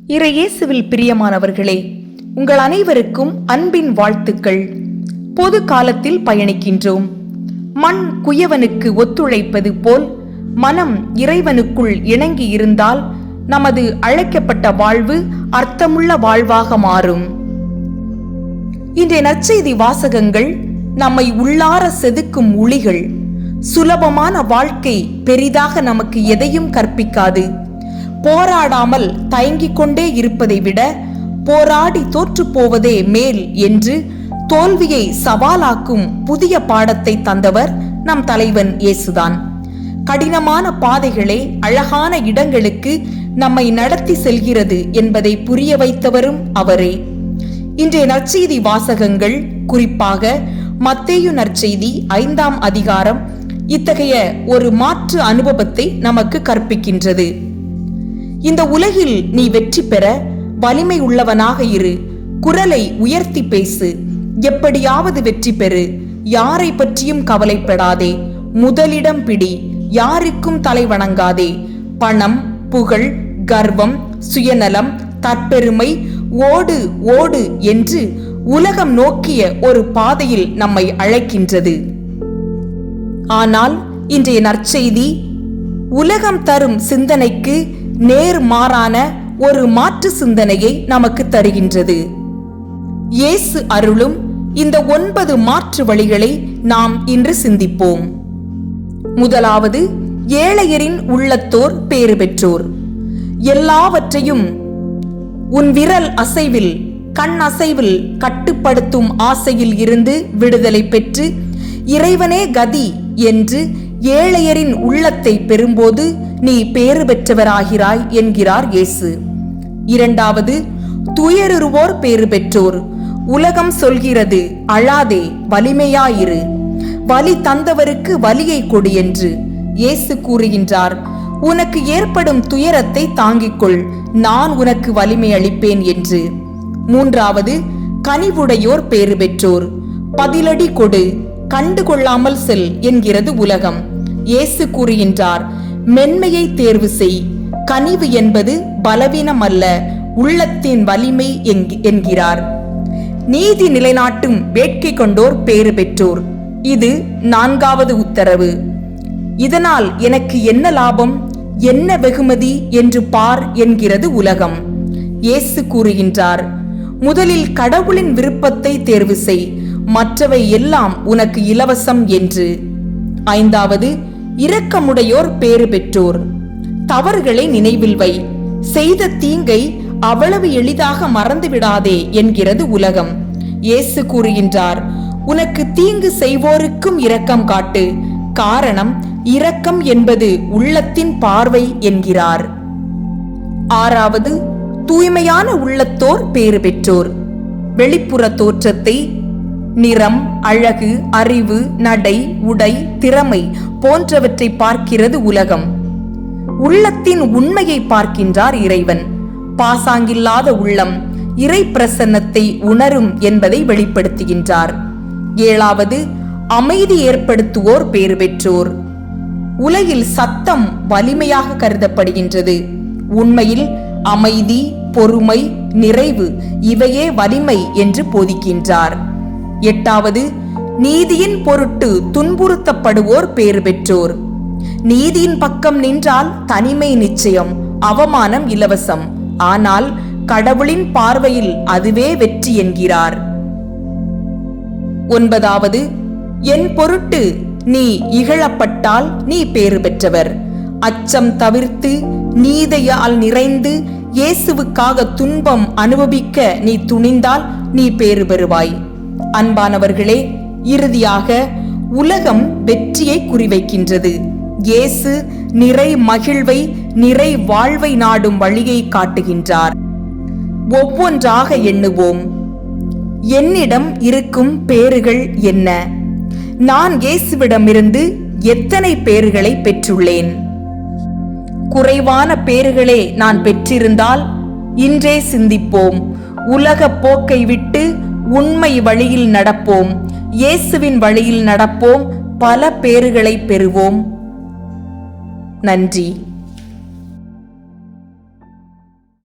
இறையேசுவில் பிரியமானவர்களே, உங்கள் அனைவருக்கும் அன்பின் வாழ்த்துக்கள். பொது காலத்தில் பயணிக்கின்றோம். மண் குயவனுக்கு ஒத்துழைப்பது போல் மனம் இறைவனுக்குள் இணங்கி இருந்தால் நமது அழைக்கப்பட்ட வாழ்வு அர்த்தமுள்ள வாழ்வாக மாறும். இன்றைய நற்செய்தி வாசகங்கள் நம்மை உள்ளார செதுக்கும் உளிகள். சுலபமான வாழ்க்கை பெரிதாக நமக்கு எதையும் கற்பிக்காது. போராடாமல் தயங்கிக் கொண்டே இருப்பதை விட போராடி தோற்று போவதே மேல் என்று தோல்வியை சவாலாக்கும் புதிய பாடத்தை தந்தவர் நம் தலைவன் இயேசுதான். கடினமான பாதைகளே அழகான இடங்களுக்கு நம்மை நடத்தி செல்கிறது என்பதை புரிய வைத்தவரும் அவரே. இன்றைய நற்செய்தி வாசகங்கள், குறிப்பாக மத்தேயு நற்செய்தி 5ஆம் அதிகாரம் இத்தகைய ஒரு மாற்று அனுபவத்தை நமக்கு கற்பிக்கின்றது. இந்த உலகில் நீ வெற்றி பெற வலிமை உள்ளவனாக இரு. குரலை உயர்த்தி பேசு. எப்படியாவது வெற்றி பெறு. யாரை பற்றியும் கவலைப்படாதே. முதலிடம் பிடி. யாருக்கும் தலை வணங்காதே. பணம், புகழ், கர்வம், சுயநலம், தற்பெருமை, ஓடு ஓடு என்று உலகம் நோக்கிய ஒரு பாதையில் நம்மை அழைக்கின்றது. ஆனால் இன்றைய நற்செய்தி உலகம் தரும் சிந்தனைக்கு நேர்மாறான ஒரு மாற்று சிந்தனையை நமக்கு தருகின்றது. இயேசு அருளும் இந்த 9 மாற்று வழிகளை நாம் இன்று சிந்திப்போம். முதலாவது, ஏழையரின் உள்ளத்தோர் பேறு பெற்றோர். எல்லாவற்றையும் உன் விரல் அசைவில், கண் அசைவில் கட்டுப்படுத்தும் ஆசையில் இருந்து விடுதலை பெற்று இறைவனே கதி என்று ஏழையரின் உள்ளத்தை பெறும்போது நீ பேறு பெற்றவராகிறாய் என்கிறார் இயேசு. இரண்டாவது, துயருவோர் பேறு பெற்றோர். உலகம் சொல்கிறது, அழாதே, வலிமையாயிரு. வலி தந்தவருக்கு வலியை கொடு என்று. இயேசு கூறுகின்றார், உனக்கு ஏற்படும் துயரத்தை தாங்கிக்கொள், நான் உனக்கு வலிமை அளிப்பேன் என்று. மூன்றாவது, கனிவுடையோர் பேறு பெற்றோர். பதிலடி கொடு, கண்டு கொள்ளாமல் செல் என்கிறது உலகம். இயேசு கூறுகின்றார், மென்மையை தேர்வு செய். கனிவு என்பது பலவீனம் அல்ல, உள்ளத்தின் வலிமை என்கிறார். நீதி நிலைநாட்டும் வேட்கை கொண்டோர் பேறு பெற்றோர். இது 4வது உத்தரவு. இதனால் எனக்கு என்ன லாபம், என்ன வெகுமதி என்று பார் என்கிறது உலகம். இயேசு கூறுகின்றார், முதலில் கடவுளின் விருப்பத்தை தேர்வு செய், மற்றவை எல்லாம் உனக்கு இலவசம் என்று. 5வது, இரக்கமுடையோர் பேறு பெற்றோர். தவறுகளை நினைவில் வை. செய்த தீங்கை அவ்வளவு எளிதாக மறந்துவிடாதே என்கிறது உலகம். இயேசு கூறுகின்றார், உனக்கு தீங்கு செய்வோருக்கும் இரக்கம் காட்டு. காரணம், இரக்கம் என்பது உள்ளத்தின் பார்வை என்கிறார். 6வது, தூய்மையான உள்ளத்தோர் பேறு பெற்றோர். வெளிப்புற தோற்றத்தை, நிறம், அழகு, அறிவு, நடை, உடை, திறமை போன்றவற்றை பார்க்கிறது உலகம். உள்ளத்தின் உண்மையை பார்க்கின்றார் இறைவன். பாசாங்கில்லாத உள்ளம் இறை பிரசன்னத்தை உணரும் என்பதை வெளிப்படுத்துகின்றார். 7வது, அமைதி ஏற்படுத்துவோர் பேறு பெற்றோர். உலகில் சத்தம் வலிமையாக கருதப்படுகின்றது. உண்மையில் அமைதி, பொறுமை, நிறைவு இவையே வலிமை என்று போதிக்கின்றார். 8வது, நீதியின் பொருட்டு துன்புறுத்தப்படுவோர் பேறு பெற்றோர். நீதியின் பக்கம் நின்றால் தனிமை நிச்சயம், அவமானம் இலவசம். ஆனால் கடவுளின் பார்வையில் அதுவே வெற்றி என்கிறார். 9வது, என் பொருட்டு நீ இகழப்பட்டால் நீ பேறு பெற்றவர். அச்சம் தவிர்த்து நீதியால் நிறைந்து இயேசுவுக்காக துன்பம் அனுபவிக்க நீ துணிந்தால் நீ பேறு பெறுவாய். அன்பானவர்களே, இறுதியாக உலகம் வெற்றியை குறிவைக்கின்றது. இயேசு நிறை மகிழ்வை, நிறை வாழ்வை நாடும் வழியை காட்டுகின்றார். ஒவ்வொன்றாக எண்ணுவோம். என்னிடம் இருக்கும் பேறுகள் என்ன? நான் இயேசுவிடமிருந்து எத்தனை பேறுகளை பெற்றுள்ளேன்? குறைவான பேறுகளே நான் பெற்றிருந்தால் இன்றே சிந்திப்போம். உலக போக்கை விட்டு உண்மை வழியில் நடப்போம். இயேசுவின் வழியில் நடப்போம். பல பேறுகளை பெறுவோம். நன்றி.